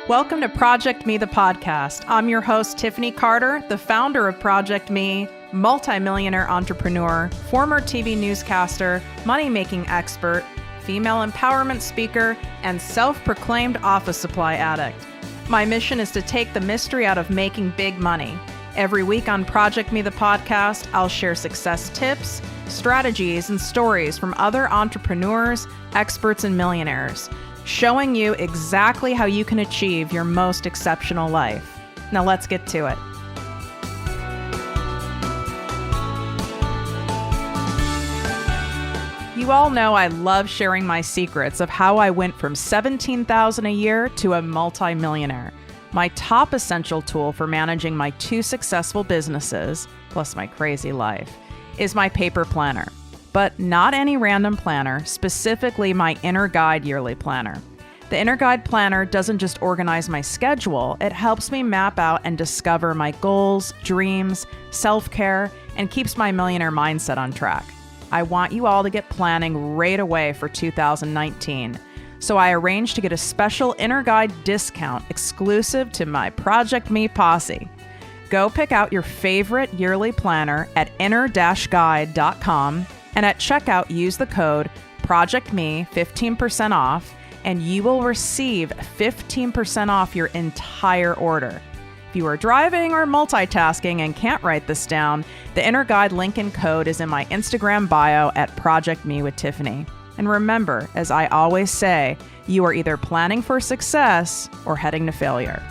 Welcome to ProjectME, the podcast. I'm your host, Tiffany Carter, the founder of ProjectME, multimillionaire entrepreneur, former TV newscaster, money-making expert, female empowerment speaker, and self-proclaimed office supply addict. My mission is to take the mystery out of making big money. Every week on ProjectME, the podcast, I'll share success tips, strategies, and stories from other entrepreneurs, experts, and millionaires, showing you exactly how you can achieve your most exceptional life. Now let's get to it. You all know I love sharing my secrets of how I went from $17,000 a year to a multimillionaire. My top essential tool for managing my two successful businesses, plus my crazy life, is my paper planner. But not any random planner, specifically my Inner Guide yearly planner. The Inner Guide planner doesn't just organize my schedule, it helps me map out and discover my goals, dreams, self-care, and keeps my millionaire mindset on track. I want you all to get planning right away for 2019. So I arranged to get a special Inner Guide discount exclusive to my ProjectME posse. Go pick out your favorite yearly planner at inner-guide.com. And at checkout, use the code ProjectME 15% off, and you will receive 15% off your entire order. If you are driving or multitasking and can't write this down, the Inner Guide link and code is in my Instagram bio at ProjectME with Tiffany. And remember, as I always say, you are either planning for success or heading to failure.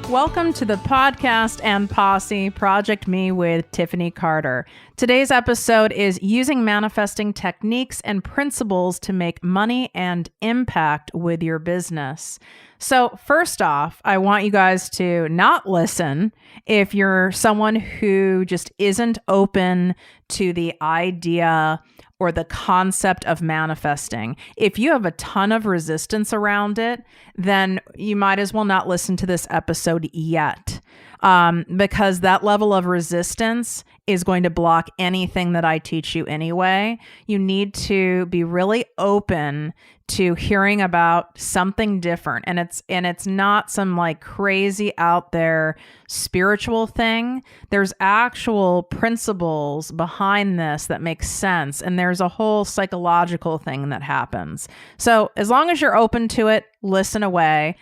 Welcome to the podcast and posse, ProjectME with Tiffany Carter. Today's episode is using manifesting techniques and principles to make money and impact with your business. So first off, I want you guys to not listen if you're someone who just isn't open to the idea or the concept of manifesting. If you have a ton of resistance around it, then you might as well not listen to this episode yet, because that level of resistance is going to block anything that I teach you anyway. You need to be really open to hearing about something different. And it's not some like crazy out there spiritual thing. There's actual principles behind this that make sense. And there's a whole psychological thing that happens. So as long as you're open to it, listen away.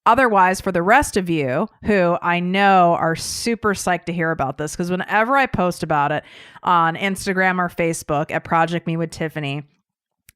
Otherwise, for the rest of you who I know are super psyched to hear about this, because whenever I post about it on Instagram or Facebook at ProjectME with Tiffany,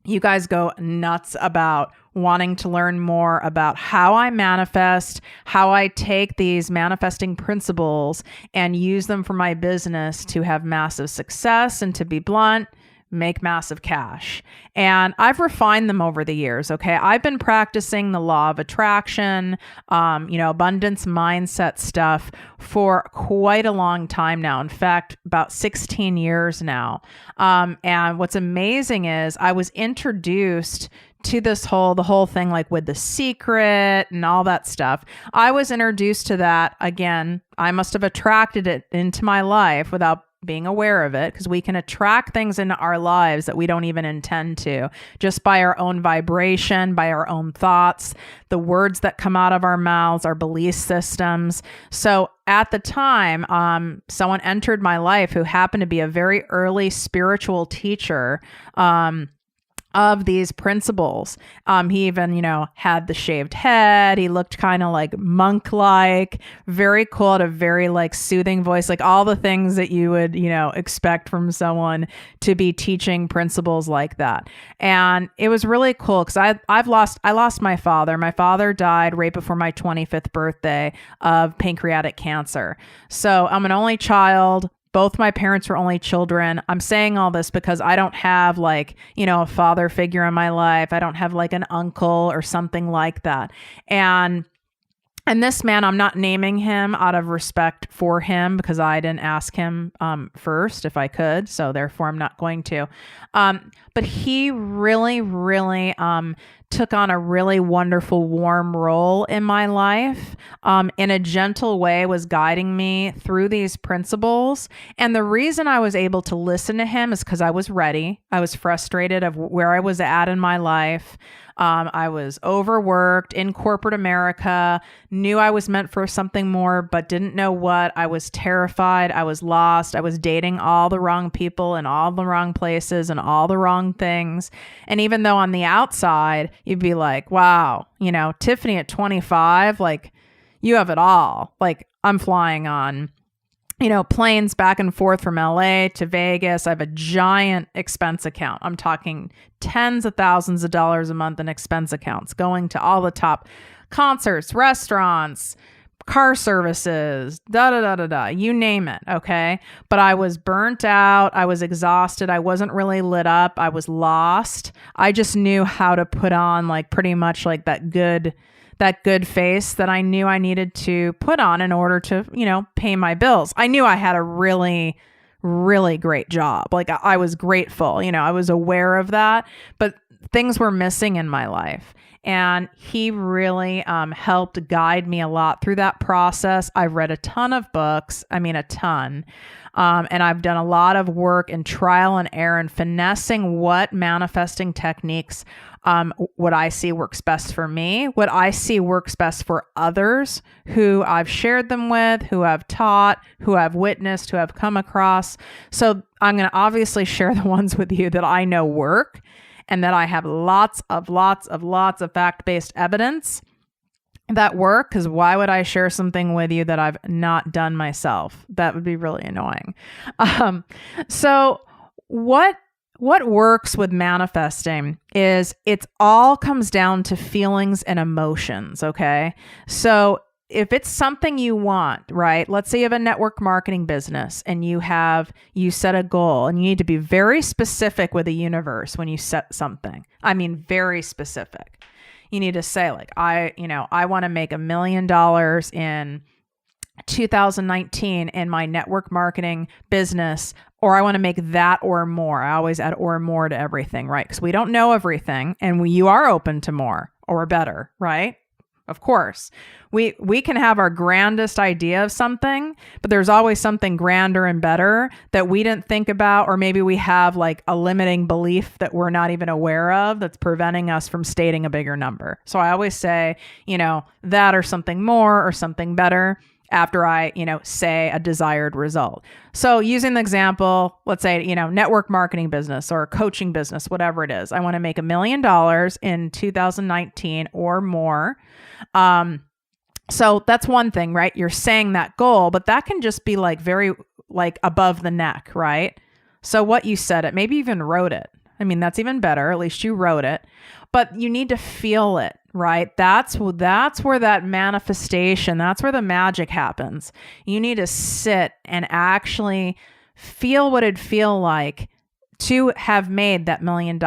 you guys go nuts about wanting to learn more about how I manifest, how I take these manifesting principles and use them for my business to have massive success and, to be blunt, make massive cash. And I've refined them over the years. Okay. I've been practicing the law of attraction, abundance mindset stuff for quite a long time now. In fact, about 16 years now. And what's amazing is I was introduced to the whole thing, like with The Secret and all that stuff. I was introduced to that. Again, I must have attracted it into my life without being aware of it, because we can attract things into our lives that we don't even intend to, just by our own vibration, by our own thoughts, the words that come out of our mouths, our belief systems. So at the time, someone entered my life who happened to be a very early spiritual teacher, of these principles. He even, had the shaved head. He looked kind of like monk-like, very cool, had a very like soothing voice, like all the things that you would, expect from someone to be teaching principles like that. And it was really cool because I lost my father. My father died right before my 25th birthday of pancreatic cancer. So I'm an only child. Both my parents were only children. I'm saying all this because I don't have a father figure in my life. I don't have like an uncle or something like that. And And this man, I'm not naming him out of respect for him because I didn't ask him first if I could. So therefore, I'm not going to. But he really, really took on a really wonderful, warm role in my life. In a gentle way, was guiding me through these principles. And the reason I was able to listen to him is because I was ready. I was frustrated of where I was at in my life. I was overworked in corporate America, knew I was meant for something more, but didn't know what. I was terrified. I was lost. I was dating all the wrong people in all the wrong places and all the wrong things. And even though on the outside, you'd be like, wow, Tiffany at 25, like you have it all. Like I'm flying on planes back and forth from LA to Vegas. I have a giant expense account. I'm talking tens of thousands of dollars a month in expense accounts going to all the top concerts, restaurants, car services, you name it. Okay. But I was burnt out. I was exhausted. I wasn't really lit up. I was lost. I just knew how to put on like pretty much like that good face that I knew I needed to put on in order to, pay my bills. I knew I had a really, really great job. Like I was grateful, I was aware of that, but things were missing in my life. And he really helped guide me a lot through that process. I've read a ton of books. I mean, a ton. And I've done a lot of work in trial and error and finessing what manifesting techniques what I see works best for me, what I see works best for others who I've shared them with, who I've taught, who I've witnessed, who I've come across. So I'm going to obviously share the ones with you that I know work and that I have lots of fact-based evidence that work. Because why would I share something with you that I've not done myself? That would be really annoying. So what works with manifesting is it all comes down to feelings and emotions. Okay. So if it's something you want, right? Let's say you have a network marketing business and you set a goal and you need to be very specific with the universe when you set something. I mean, very specific. You need to say like, I want to make $1 million in 2019 in my network marketing business, or I want to make that or more. I always add or more to everything, right? Because we don't know everything and you are open to more or better, right? Of course, we can have our grandest idea of something, but there's always something grander and better that we didn't think about, or maybe we have like a limiting belief that we're not even aware of that's preventing us from stating a bigger number. So I always say, that or something more or something better after I, say a desired result. So using the example, let's say, network marketing business or coaching business, whatever it is, I want to make $1 million in 2019 or more. So that's one thing, right? You're saying that goal, but that can just be like very like above the neck, right? So what you said it, maybe even wrote it. I mean, that's even better. At least you wrote it, but you need to feel it, right? That's where that manifestation, that's where the magic happens. You need to sit and actually feel what it'd feel like to have made that $1 million.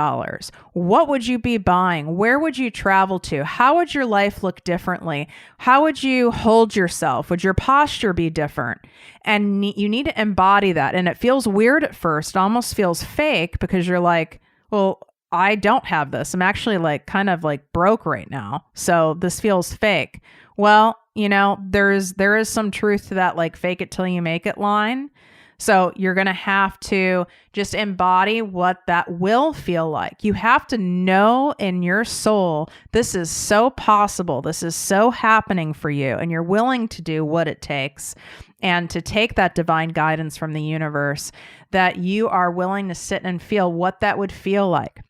What would you be buying? Where would you travel to? How would your life look differently? How would you hold yourself? Would your posture be different? And you need to embody that. And it feels weird at first. It almost feels fake because you're like, well, I don't have this. I'm actually like kind of like broke right now. So this feels fake. Well, there is some truth to that, like fake it till you make it line. So you're going to have to just embody what that will feel like. You have to know in your soul, this is so possible. This is so happening for you. And you're willing to do what it takes and to take that divine guidance from the universe, that you are willing to sit and feel what that would feel like.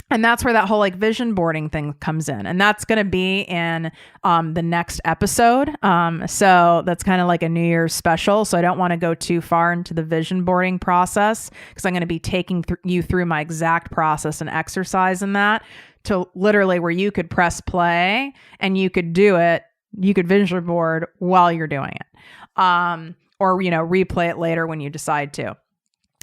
And that's where that whole like vision boarding thing comes in. And that's going to be in the next episode. So that's kind of like a New Year's special. So I don't want to go too far into the vision boarding process because I'm going to be taking you through my exact process and exercise in that to literally where you could press play and you could do it. You could vision board while you're doing it. Or, replay it later when you decide to.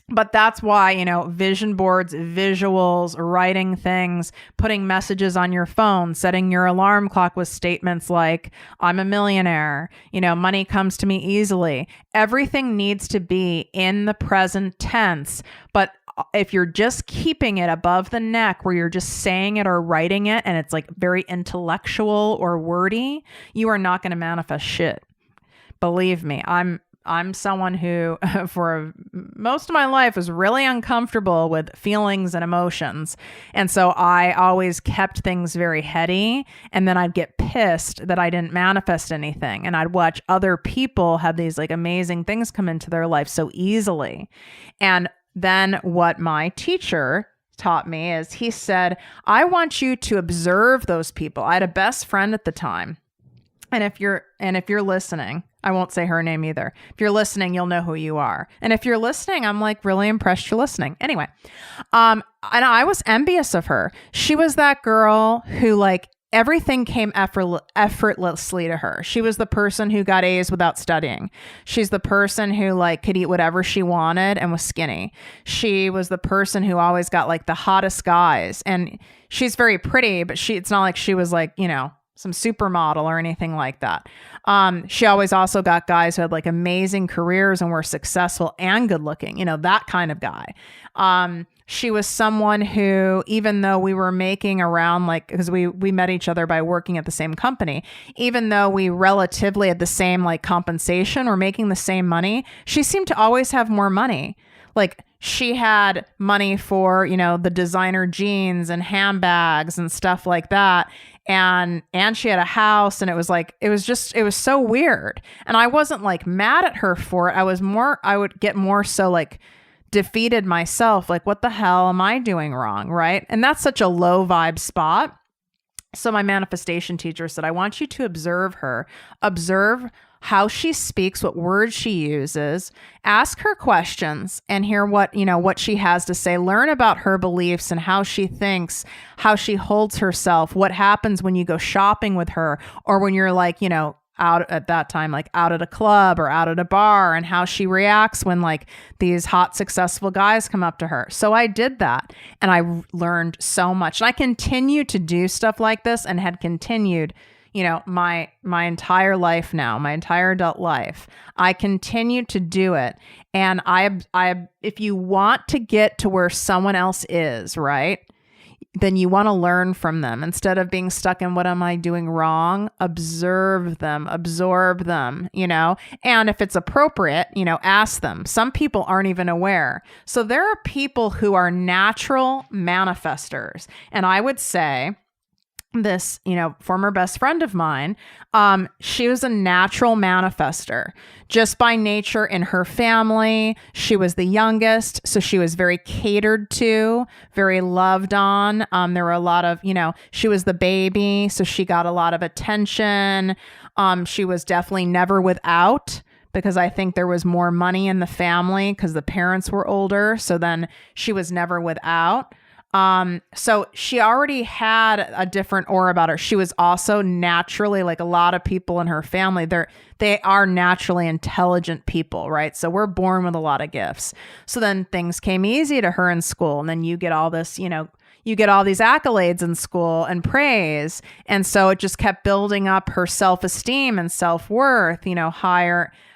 But that's why, vision boards, visuals, writing things, putting messages on your phone, setting your alarm clock with statements like, I'm a millionaire, money comes to me easily. Everything needs to be in the present tense. But if you're just keeping it above the neck where you're just saying it or writing it and it's like very intellectual or wordy, you are not going to manifest shit. Believe me, I'm someone who, for most of my life, was really uncomfortable with feelings and emotions. And so I always kept things very heady. And then I'd get pissed that I didn't manifest anything. And I'd watch other people have these like amazing things come into their life so easily. And then what my teacher taught me is he said, I want you to observe those people. I had a best friend at the time. And if you're listening, I won't say her name either. If you're listening, you'll know who you are. And if you're listening, I'm like really impressed you're listening. Anyway, and I was envious of her. She was that girl who like everything came effortlessly to her. She was the person who got A's without studying. She's the person who like could eat whatever she wanted and was skinny. She was the person who always got like the hottest guys. And she's very pretty, but it's not like she was like, some supermodel or anything like that. She always also got guys who had like amazing careers and were successful and good looking, that kind of guy. She was someone who, even though we were making around like, because we met each other by working at the same company, even though we relatively had the same like compensation or making the same money, she seemed to always have more money. Like she had money for, the designer jeans and handbags and stuff like that. And she had a house, and it was so weird. And I wasn't like mad at her for it. I would get more so like defeated myself. Like, what the hell am I doing wrong? Right. And that's such a low vibe spot. So my manifestation teacher said, I want you to observe her, observe how she speaks, what words she uses, ask her questions and hear what she has to say, learn about her beliefs and how she thinks, how she holds herself, what happens when you go shopping with her or when you're like, out at that time, like out at a club or out at a bar, and how she reacts when like these hot, successful guys come up to her. So I did that and I learned so much. And I continue to do stuff like this and had continued my entire life now, my entire adult life. I continue to do it. And if you want to get to where someone else is, right, then you want to learn from them instead of being stuck in what am I doing wrong? Observe them, absorb them, and if it's appropriate, ask them. Some people aren't even aware. So there are people who are natural manifestors. And I would say, this, former best friend of mine, she was a natural manifester just by nature in her family. She was the youngest, so she was very catered to, very loved on. There were a lot of, she was the baby, so she got a lot of attention. She was definitely never without, because I think there was more money in the family because the parents were older. So then she was never without. So she already had a different aura about her. She was also naturally, like a lot of people in her family, they are naturally intelligent people, right? So we're born with a lot of gifts. So then things came easy to her in school. And then you get all this, you get all these accolades in school and praise. And so it just kept building up her self-esteem and self-worth,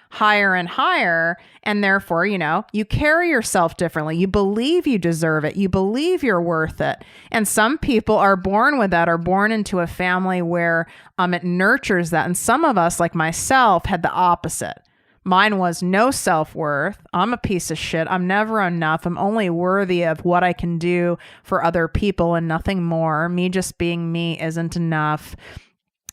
higher and higher. And therefore, you carry yourself differently. You believe you deserve it. You believe you're worth it. And some people are born with that, are born into a family where it nurtures that. And some of us, like myself, had the opposite. Mine was no self-worth. I'm a piece of shit. I'm never enough. I'm only worthy of what I can do for other people and nothing more. Me just being me isn't enough.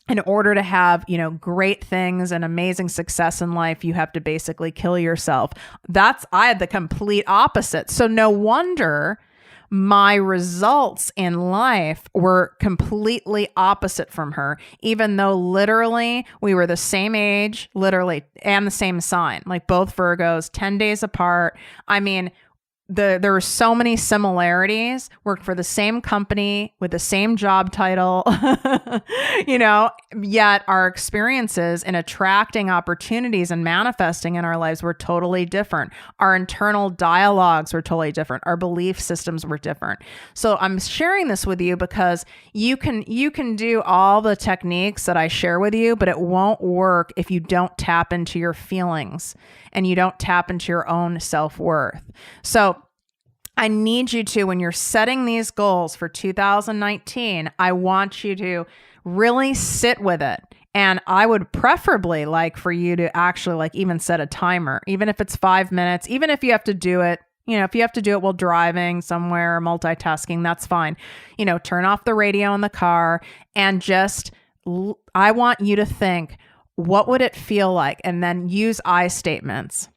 In order to have, great things and amazing success in life, you have to basically kill yourself. I had the complete opposite. So no wonder my results in life were completely opposite from her, even though literally we were the same age, literally, and the same sign, like both Virgos, 10 days apart. I mean, there were so many similarities, worked for the same company with the same job title, yet our experiences in attracting opportunities and manifesting in our lives were totally different. Our internal dialogues were totally different. Our belief systems were different. So I'm sharing this with you because you can do all the techniques that I share with you, but it won't work if you don't tap into your feelings and you don't tap into your own self-worth. So I need you to, when you're setting these goals for 2019, I want you to really sit with it. And I would preferably like for you to actually like even set a timer, even if it's 5 minutes, even if you have to do it, if you have to do it while driving somewhere, multitasking, that's fine. Turn off the radio in the car and just, I want you to think, what would it feel like? And then use I statements.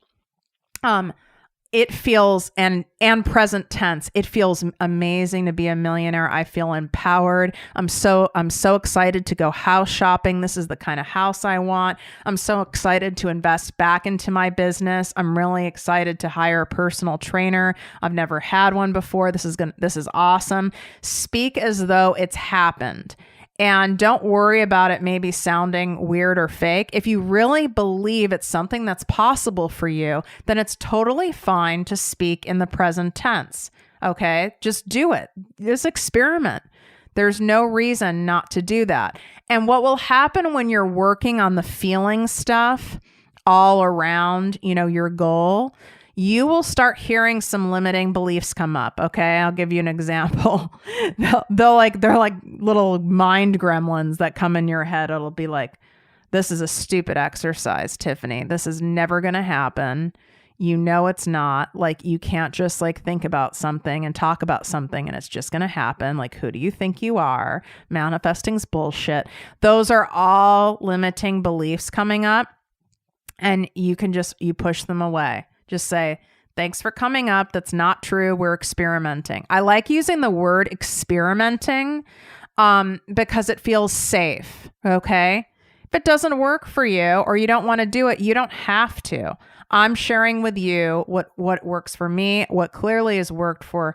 It feels, and present tense, it feels amazing to be a millionaire. I feel empowered. I'm so excited to go house shopping. This is the kind of house I want. I'm so excited to invest back into my business. I'm really excited to hire a personal trainer. I've never had one before. This is awesome. Speak as though it's happened. And don't worry about it maybe sounding weird or fake. If you really believe it's something that's possible for you, then it's totally fine to speak in the present tense. Okay? Just do it. Just experiment. There's no reason not to do that. And what will happen when you're working on the feeling stuff all around, your goal, you will start hearing some limiting beliefs come up. Okay. I'll give you an example. They're like little mind gremlins that come in your head. It'll be like, this is a stupid exercise, Tiffany. This is never going to happen. It's not. Like, you can't just like think about something and talk about something and it's just going to happen. Like, who do you think you are? Manifesting's bullshit. Those are all limiting beliefs coming up, and you push them away. Just say, thanks for coming up. That's not true. We're experimenting. I like using the word experimenting because it feels safe. Okay. If it doesn't work for you or you don't want to do it, you don't have to. I'm sharing with you what works for me, what clearly has worked for,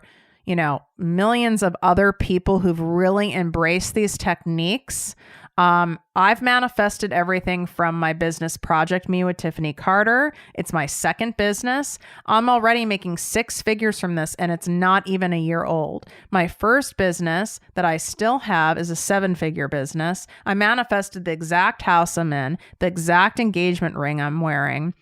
millions of other people who've really embraced these techniques. I've manifested everything from my business ProjectME with Tiffany Carter. It's my second business. I'm already making 6 figures from this, and it's not even a year old. My first business that I still have is a 7-figure business. I manifested the exact house I'm in, the exact engagement ring I'm wearing,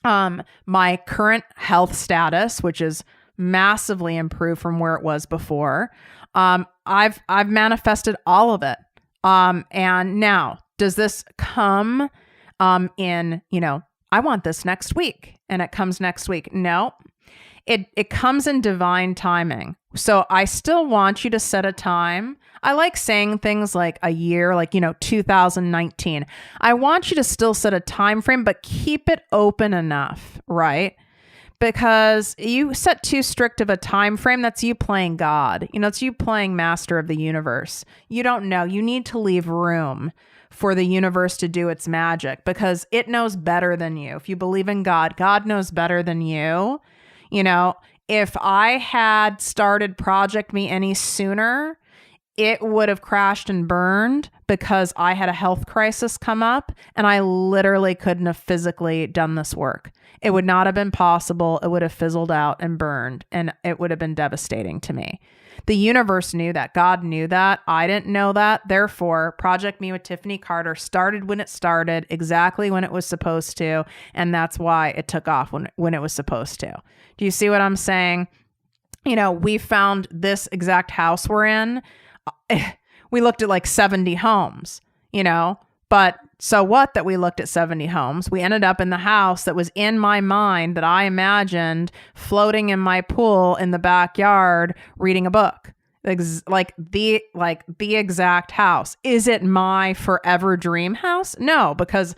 my current health status, which is massively improved from where it was before. I've manifested all of it. And now, does this come in, I want this next week, and it comes next week? No, it comes in divine timing. So I still want you to set a time. I like saying things like a year, like, 2019. I want you to still set a time frame, but keep it open enough, right? Because you set too strict of a time frame, that's you playing God. It's you playing master of the universe. You don't know. You need to leave room for the universe to do its magic because it knows better than you. If you believe in God, God knows better than you. If I had started ProjectME any sooner, it would have crashed and burned because I had a health crisis come up and I literally couldn't have physically done this work. It would not have been possible. It would have fizzled out and burned, and it would have been devastating to me. The universe knew that. God knew that. I didn't know that. Therefore, ProjectME with Tiffany Carter started when it started, exactly when it was supposed to, and that's why it took off when it was supposed to. Do you see what I'm saying? We found this exact house we're in. We looked at like 70 homes, but so what that we looked at 70 homes? We ended up in the house that was in my mind that I imagined floating in my pool in the backyard reading a book. Like the exact house. Is it my forever dream house? No, because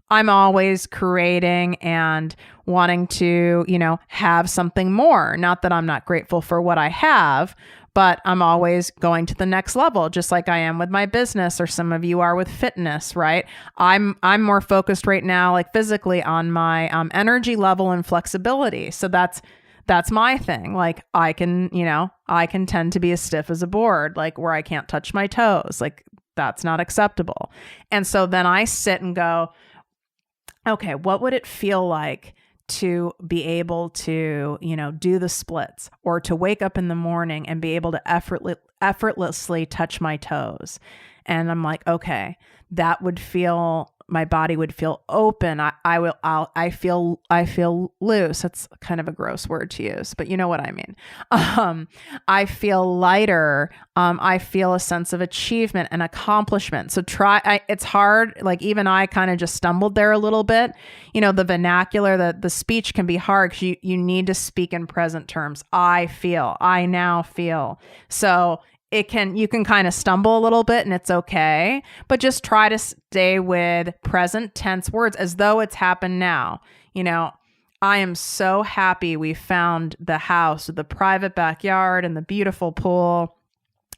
I'm always creating and wanting to, have something more. Not that I'm not grateful for what I have, but I'm always going to the next level, just like I am with my business, or some of you are with fitness, right? I'm more focused right now, like physically, on my energy level and flexibility. So that's That's my thing. Like I can tend to be as stiff as a board, like where I can't touch my toes. Like that's not acceptable. And so then I sit and go, okay, what would it feel like to be able to, do the splits, or to wake up in the morning and be able to effortlessly touch my toes? And I'm like, okay, that would feel, my body would feel open. I feel loose. That's kind of a gross word to use, but you know what I mean. I feel lighter. I feel a sense of achievement and accomplishment. So it's hard. Like even I kind of just stumbled there a little bit. The vernacular, the speech can be hard because you need to speak in present terms. I now feel. So you can kind of stumble a little bit and it's okay, but just try to stay with present tense words as though it's happened now. I am so happy we found the house with the private backyard and the beautiful pool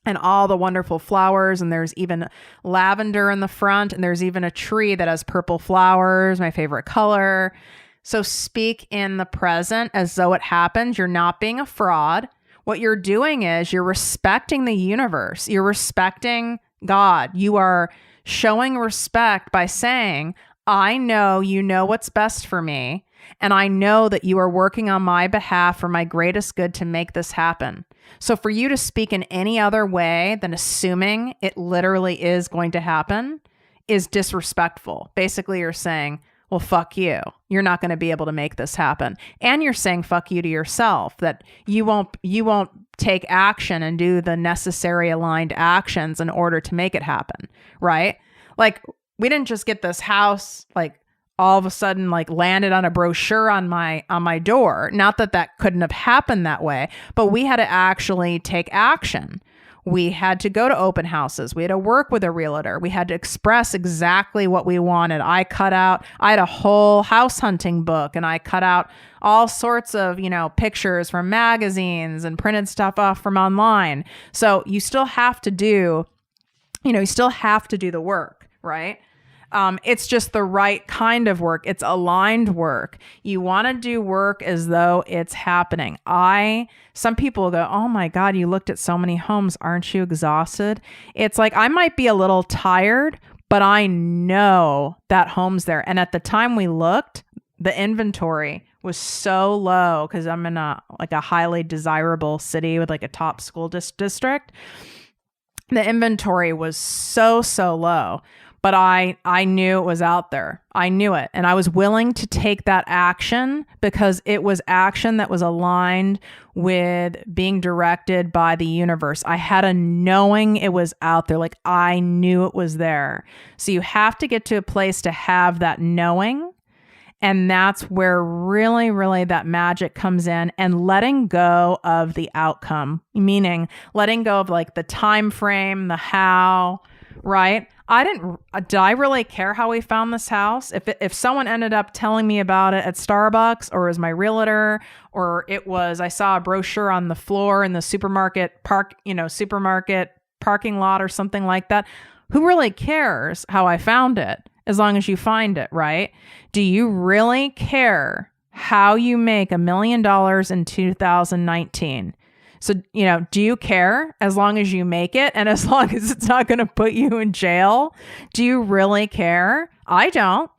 and all the wonderful flowers. And there's even lavender in the front, and there's even a tree that has purple flowers, my favorite color. So speak in the present as though it happened. You're not being a fraud. What you're doing is you're respecting the universe. You're respecting God. You are showing respect by saying, I know you know what's best for me, and I know that you are working on my behalf for my greatest good to make this happen. So for you to speak in any other way than assuming it literally is going to happen is disrespectful. Basically, you're saying, well, fuck you. You're not going to be able to make this happen. And you're saying fuck you to yourself, that you won't take action and do the necessary aligned actions in order to make it happen, right? Like we didn't just get this house like all of a sudden like landed on a brochure on my door. Not that couldn't have happened that way, but we had to actually take action. We had to go to open houses. We had to work with a realtor. We had to express exactly what we wanted. I had a whole house hunting book, and I cut out all sorts of, pictures from magazines and printed stuff off from online. So you still have to do, the work, right? It's just the right kind of work. It's aligned work. You want to do work as though it's happening. Some people go, oh my God, you looked at so many homes. Aren't you exhausted? It's like, I might be a little tired, but I know that home's there. And at the time we looked, the inventory was so low because I'm in a highly desirable city with like a top school district. The inventory was so low. But I knew it was out there. I knew it. And I was willing to take that action because it was action that was aligned with being directed by the universe. I had a knowing it was out there. Like I knew it was there. So you have to get to a place to have that knowing. And that's where really, really that magic comes in, and letting go of the outcome, meaning letting go of like the time frame, the how, right? Did I really care how we found this house? If someone ended up telling me about it at Starbucks, or as my realtor, or I saw a brochure on the floor in the supermarket parking lot or something like that, who really cares how I found it as long as you find it, right? Do you really care how you make $1 million in 2019? So, do you care as long as you make it and as long as it's not going to put you in jail? Do you really care? I don't.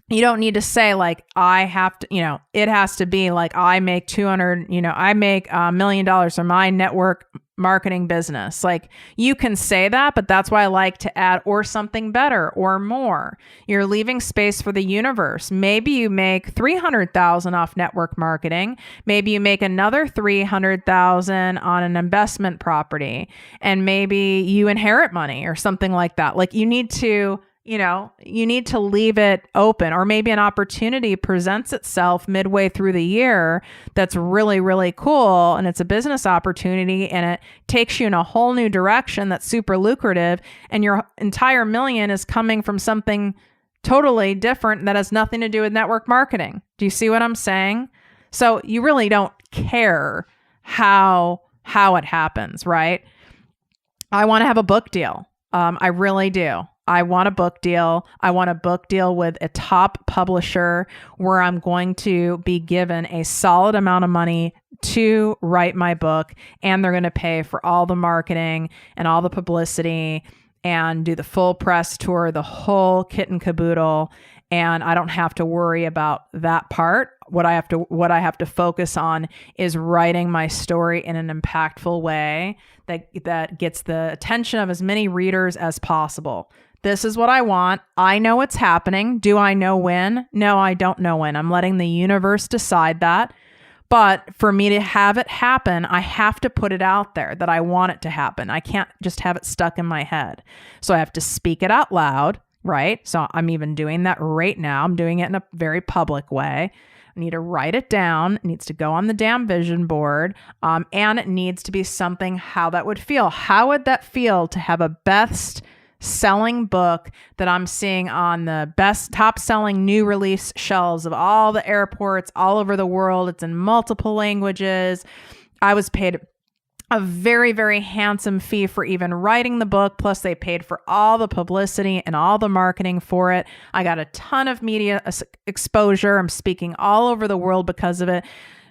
You don't need to say like, I have to, it has to be like I make I make $1 million from my network marketing business. Like you can say that, but that's why I like to add or something better or more. You're leaving space for the universe. Maybe you make 300,000 off network marketing. Maybe you make another 300,000 on an investment property, and maybe you inherit money or something like that. Like you need to leave it open, or maybe an opportunity presents itself midway through the year that's really, really cool. And it's a business opportunity, and it takes you in a whole new direction that's super lucrative. And your entire $1 million is coming from something totally different that has nothing to do with network marketing. Do you see what I'm saying? So you really don't care how it happens, right? I want to have a book deal. I really do. I want a book deal. I want a book deal with a top publisher where I'm going to be given a solid amount of money to write my book, and they're going to pay for all the marketing and all the publicity and do the full press tour, the whole kit and caboodle. And I don't have to worry about that part. What I have to focus on is writing my story in an impactful way that gets the attention of as many readers as possible. This is what I want. I know what's happening. Do I know when? No, I don't know when. I'm letting the universe decide that. But for me to have it happen, I have to put it out there that I want it to happen. I can't just have it stuck in my head. So I have to speak it out loud, right? So I'm even doing that right now. I'm doing it in a very public way. I need to write it down. It needs to go on the damn vision board. And it needs to be something how that would feel. How would that feel to have a best selling book that I'm seeing on the best top selling new release shelves of all the airports all over the world? It's in multiple languages. I was paid a very, very handsome fee for even writing the book. Plus they paid for all the publicity and all the marketing for it. I got a ton of media exposure. I'm speaking all over the world because of it.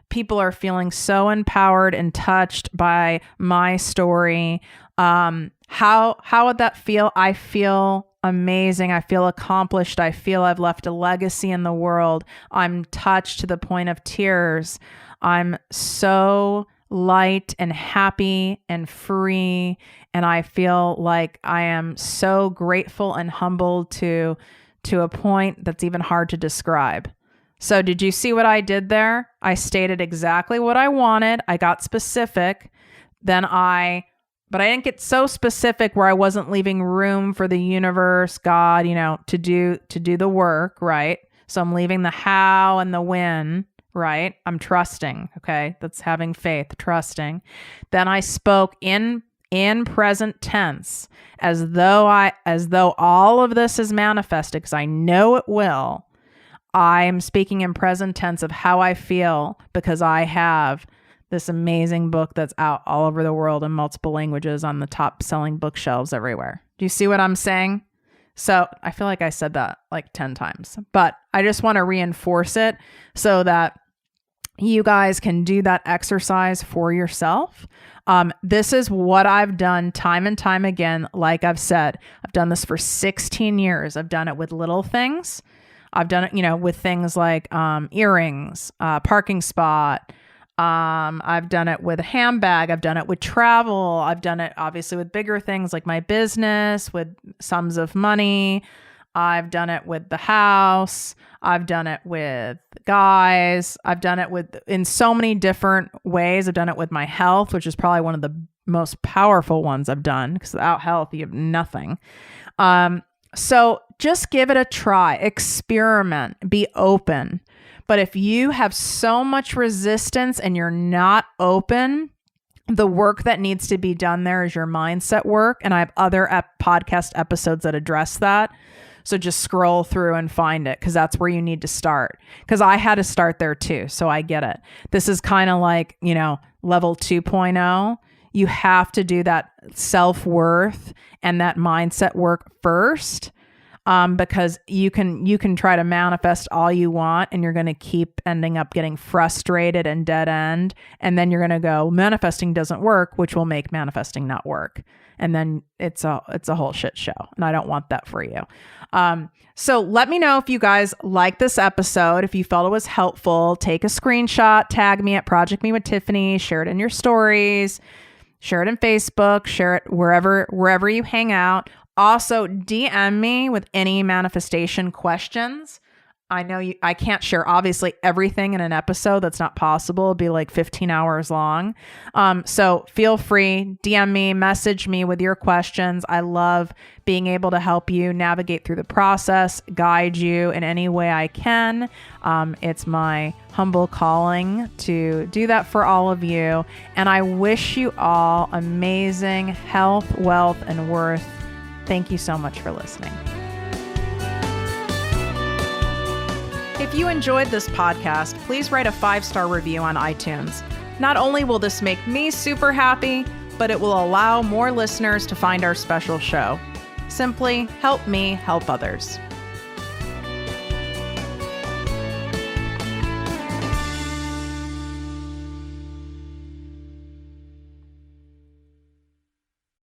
People are feeling so empowered and touched by my story. How would that feel? I feel amazing. I feel accomplished. I feel I've left a legacy in the world. I'm touched to the point of tears. I'm so light and happy and free. And I feel like I am so grateful and humbled to a point that's even hard to describe. So did you see what I did there? I stated exactly what I wanted. I got specific. But I didn't get so specific where I wasn't leaving room for the universe, God, to do the work, right? So I'm leaving the how and the when, right? I'm trusting, okay? That's having faith, trusting. Then I spoke in present tense as though all of this is manifested, because I know it will. I'm speaking in present tense of how I feel because I have this amazing book that's out all over the world in multiple languages on the top selling bookshelves everywhere. Do you see what I'm saying? So I feel like I said that like 10 times, but I just want to reinforce it so that you guys can do that exercise for yourself. This is what I've done time and time again. Like I've said, I've done this for 16 years. I've done it with little things. I've done it, with things like earrings, parking spot. I've done it with a handbag. I've done it with travel. I've done it obviously with bigger things like my business, with sums of money. I've done it with the house. I've done it with guys. I've done it in so many different ways. I've done it with my health, which is probably one of the most powerful ones I've done, because without health, you have nothing. So just give it a try, experiment, be open. But if you have so much resistance and you're not open, the work that needs to be done there is your mindset work. And I have other podcast episodes that address that. So just scroll through and find it, because that's where you need to start. Because I had to start there too. So I get it. This is kind of like, level 2.0. You have to do that self-worth and that mindset work first. Because you can try to manifest all you want, and you're going to keep ending up getting frustrated and dead end. And then you're going to go, manifesting doesn't work, which will make manifesting not work. And then it's a whole shit show. And I don't want that for you. So let me know if you guys like this episode. If you felt it was helpful, take a screenshot, tag me at ProjectME with Tiffany, share it in your stories, share it in Facebook, share it wherever you hang out. Also, DM me with any manifestation questions. I know I can't share obviously everything in an episode. That's not possible. It'd be like 15 hours long. So feel free, DM me, message me with your questions. I love being able to help you navigate through the process, guide you in any way I can. It's my humble calling to do that for all of you. And I wish you all amazing health, wealth, and worth. Thank you so much for listening. If you enjoyed this podcast, please write a 5-star review on iTunes. Not only will this make me super happy, but it will allow more listeners to find our special show. Simply help me help others.